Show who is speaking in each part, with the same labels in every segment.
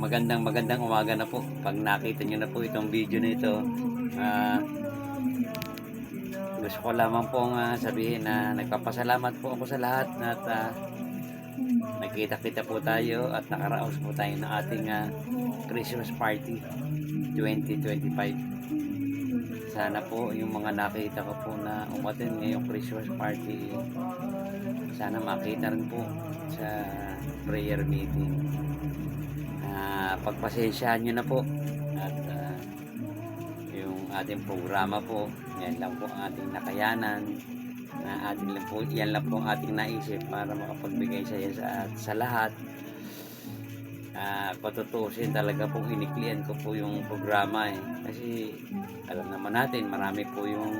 Speaker 1: magandang umaga na po. Pag nakita nyo na po itong video na ito, gusto ko lamang pong sabihin na nagpapasalamat po ako sa lahat at nagkita-kita po tayo at nakaraos po tayo ng ating Christmas party 2025. Sana po yung mga nakita ko po na umattend ngayong Christmas party, sana makita rin po sa prayer meeting. Pagpasensyahan nyo na po at yung ating programa po, yan lang po ang ating nakayanan na ating lang po, yan lang po ang ating naisip para makapagbigay sa lahat. Patutusin talaga po, iniklian ko po yung programa kasi alam naman natin marami po yung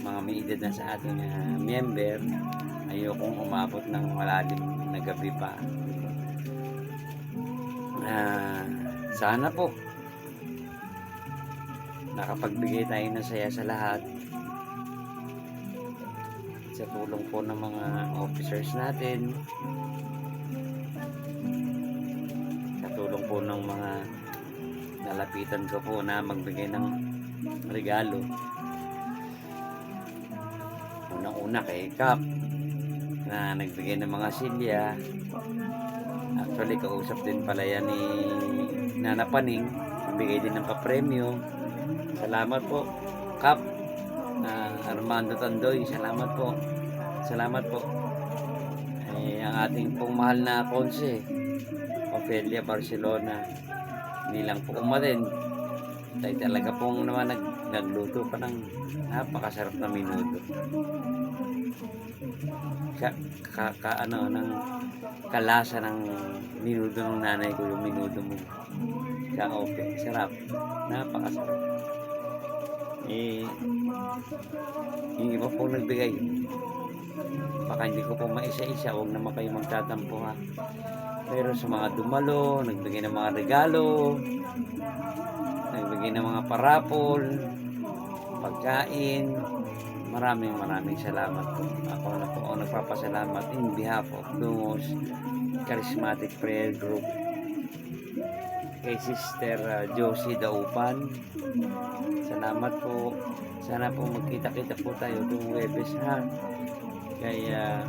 Speaker 1: mga may edad na sa ating member. Ayokong umabot ng malalim na gabi pa. Sana po nakapagbigay tayo ng saya sa lahat sa tulong po ng mga officers natin, sa tulong po ng mga nalapitan ko po na magbigay ng regalo. Unang-una kay Cap na nagbigay ng mga silya. Actually, kausap din pala yan ni Nana Paning. Nagbigay din ng papremyo. Salamat po, Cap. Armando Tandoy, salamat po. Salamat po. Ang ating pong mahal na konse, Ofelia Barcelona, hindi lang po umatin. Tayo talaga pong naman nagluto pa ng napakasarap na minuto. Ng kalasa ng minuto ng nanay ko, yung minuto mo. Okay, sarap. Napakasarap. Yung iba pong nagbigay, baka hindi ko po maisa-isa, huwag naman kayo magtatampo ha. Pero sa mga dumalo, nagbigay ng mga regalo, nagbigay ng mga parapol, pagkain, maraming salamat po. Ako na po ang nagpapasalamat in behalf of Lumos Charismatic Prayer Group kay Sister Josie Daupan. Salamat po. Sana po magkita-kita po tayo tuwing Webes ha. Kaya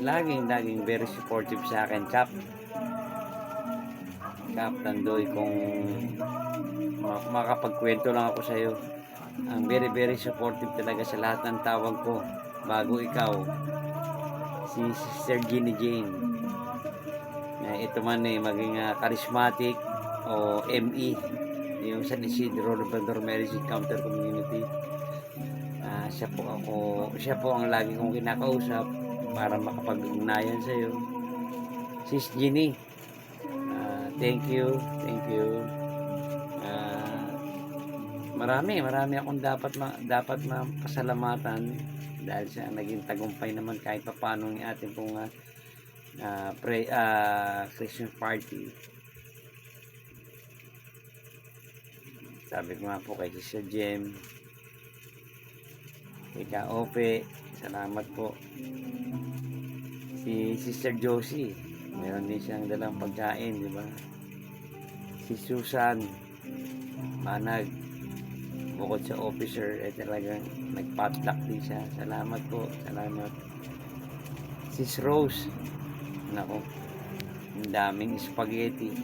Speaker 1: laging very supportive sa akin, Cap Tandoy. Kung makapagkwento lang ako sa iyo, ang very supportive talaga sa lahat ng tawag ko bago ikaw, si Sister Ginny Jane. Ito man maging charismatic o ME, yung San Isidro Robador Marriage Encounter Community. Siya po ang lagi kong kinakausap para makapag-ugnayan sa iyo. Sis Ginny, thank you. Marami akong dapat mapasalamatan dahil sa naging tagumpay naman kahit paano ng ating pong Christmas party. Sabi ko nga po kay Sister Jem, kay Kaope, salamat po. Si Sister Josie, meron din siyang dalang pagkain, di ba? Si Susan Manag, bukod sa officer, talagang nagpatlock din siya. Salamat po, salamat. Sis Rose, nako, ang daming spaghetti.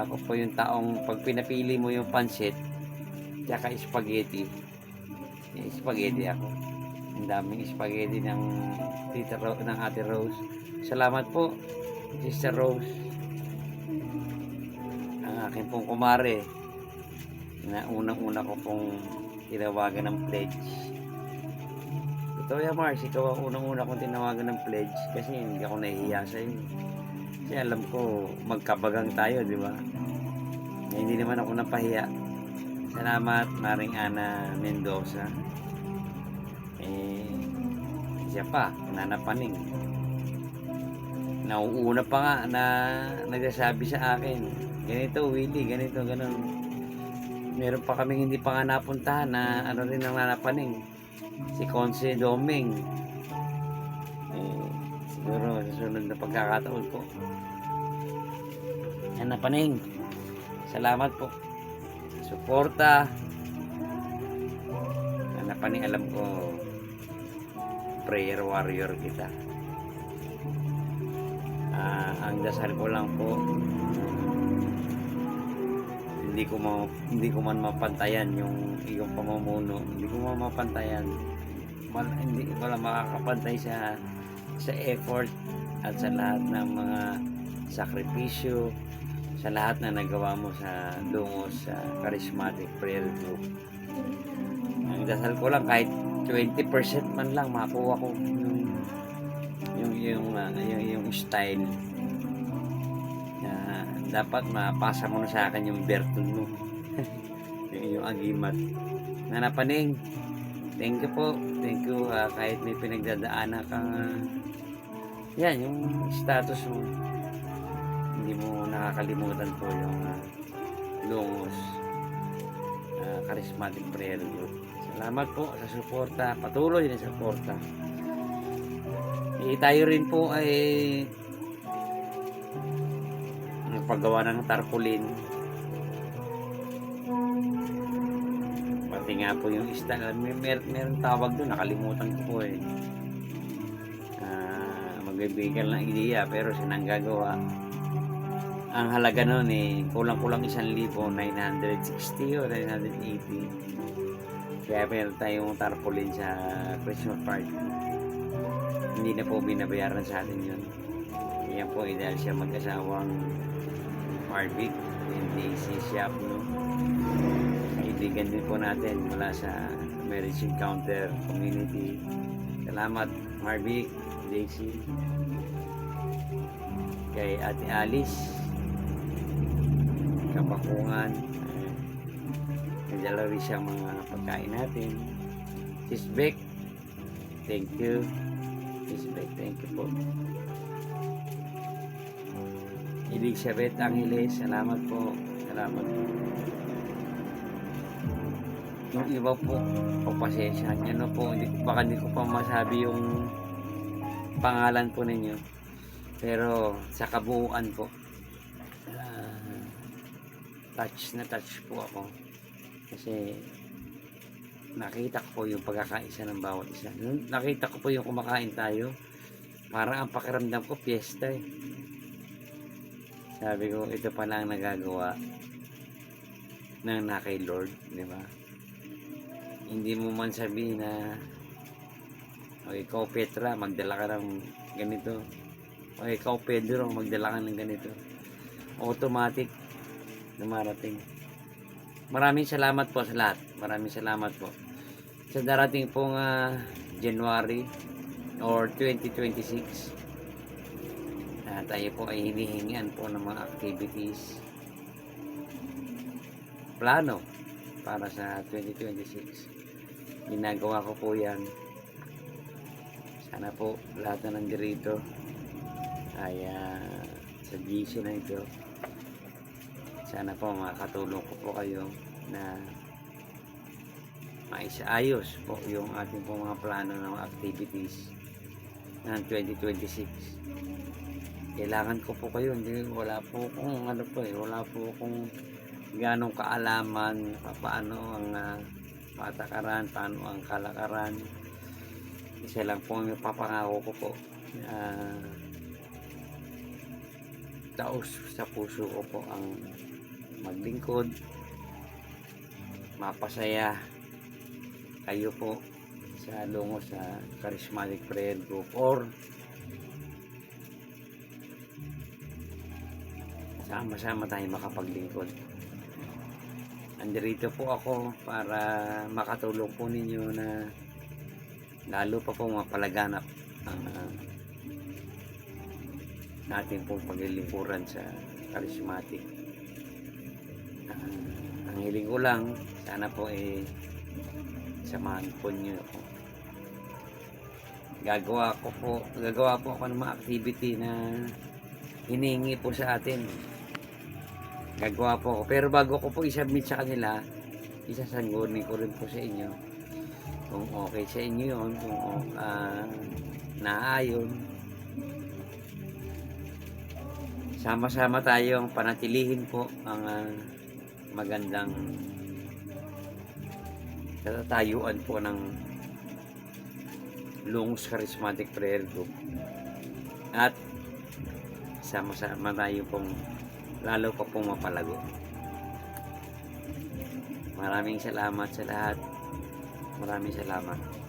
Speaker 1: Ako po yung taong pag pinapili mo yung pansit tsaka spaghetti, spaghetti ako. Ang daming spaghetti ng Ate Rose. Salamat po, Sister Rose. Ang aking pong kumare na unang-una ko pong tinawagan ng pledge. Ito Mars, ikaw ang unang-una kong tinawagan ng pledge kasi hindi ako nahihiya sa iyo. Kasi alam ko magkabagang tayo, di ba? Hindi naman ako napahiya. Salamat, Maring Ana Mendoza. Siya pa, Nana Paning. Nauuna pa nga na nagsasabi sa akin, ganito Willie, ganito, ganun. Meron pa kaming hindi pa nga napuntahan na rin ang Nana Paning, si Conce Doming. Siguro sa sunod na pagkakataon ko Yan na paning. Salamat po. Suporta. Yan na paning, alam ko prayer warrior kita. Ang dasal ko lang po, hindi ko man mapantayan yung iyong pamumuno, hindi ko man mapantayan, hindi ko lang makakapantay sa effort at sa lahat ng mga sakripisyo, sa lahat na nagawa mo sa Lungos sa Charismatic Prayer Group. Ang dasal ko lang, kahit 20% man lang makuha ko yung style na dapat mapasa mo na sa akin yung bertol mo. yung agimat na napaning. Thank you po, thank you. Kahit may pinagdadaanan kang yan, yung status mo, hindi mo nakakalimutan po yung Lungos Charismatic Prayer Group. Salamat po sa suporta, patuloy na suporta. Tayo rin po ay nagpagawa ng tarpaulin. Pati nga po yung meron tawag doon, nakalimutan ko po eh. Magbibigyan ng ideya pero sinang gagawa. Ang halaga nun eh, kulang-kulang 1,960 o 980. Kaya meron tayong tarpaulin sa Christmas party. Hindi na po binabayaran sa atin yun. Yan po dahil siya mag-asawang Marvick, hindi si Siap, no? Kaibigan din po natin mula sa Marriage Encounter Community. Salamat Marvick, Daisy, kay Ate Alice, Kabakungan, nadala rin siya mga pagkain natin. Sis Beck, thank you. Thank you po. Elizabeth Angeles, salamat po. Salamat po. Yung iba po, pagpasensya niya na po. Baka hindi ko pa masabi yung pangalan po ninyo. Pero sa kabuuan po, touch po ako. Kasi nakita ko po yung pagkakaisa ng bawat isa. Nakita ko po yung kumakain tayo. Parang ang pakiramdam ko, fiesta eh. Sabi ko, ito pa lang nagagawa ng na kay Lord, di ba? Hindi mo man sabihin na, o ikaw Petra, magdala ka ng ganito. O ikaw Pedro, magdala ka ng ganito. Automatic, dumarating. Maraming salamat po sa lahat. Maraming salamat po. Sa darating pong January or 2026, tayo po ay hinihingian po ng mga activities, plano para sa 2026. Ginagawa ko po yan. Sana po lahat na nandito ay sa GC na ito, sana po makakatulong ko po kayo na maisaayos po yung ating po mga plano ng activities ng 2026. Kailangan ko po kayo, wala po akong wala po akong ganong kaalaman paano ang patakaran, paano ang kalakaran. Isa lang po ang papangako ko po, taos sa puso ko po ang maglingkod, mapasaya kayo po sa Lungos sa Charismatic Prayer Group, or sama-sama tayo makapaglingkod. Andirito po ako para makatulong po ninyo na lalo pa po mapalaganap ang natin pong paglilingkuran sa charismatic. Ang hiling ko lang, sana po samahan po nyo ako. Gagawa po ako ng mga activity na hinihingi po sa atin. Gagawa po ako. Pero bago ko po i-submit sa kanila, isasanggunin ko rin po sa inyo kung okay sa inyo yun, kung naayon. sama-sama tayong panatilihin po ang magandang katatayuan po ng Lungos Charismatic Prayer Group. At sama-sama tayo pong lalo pa pong mapalago. Maraming salamat sa lahat. Maraming salamat.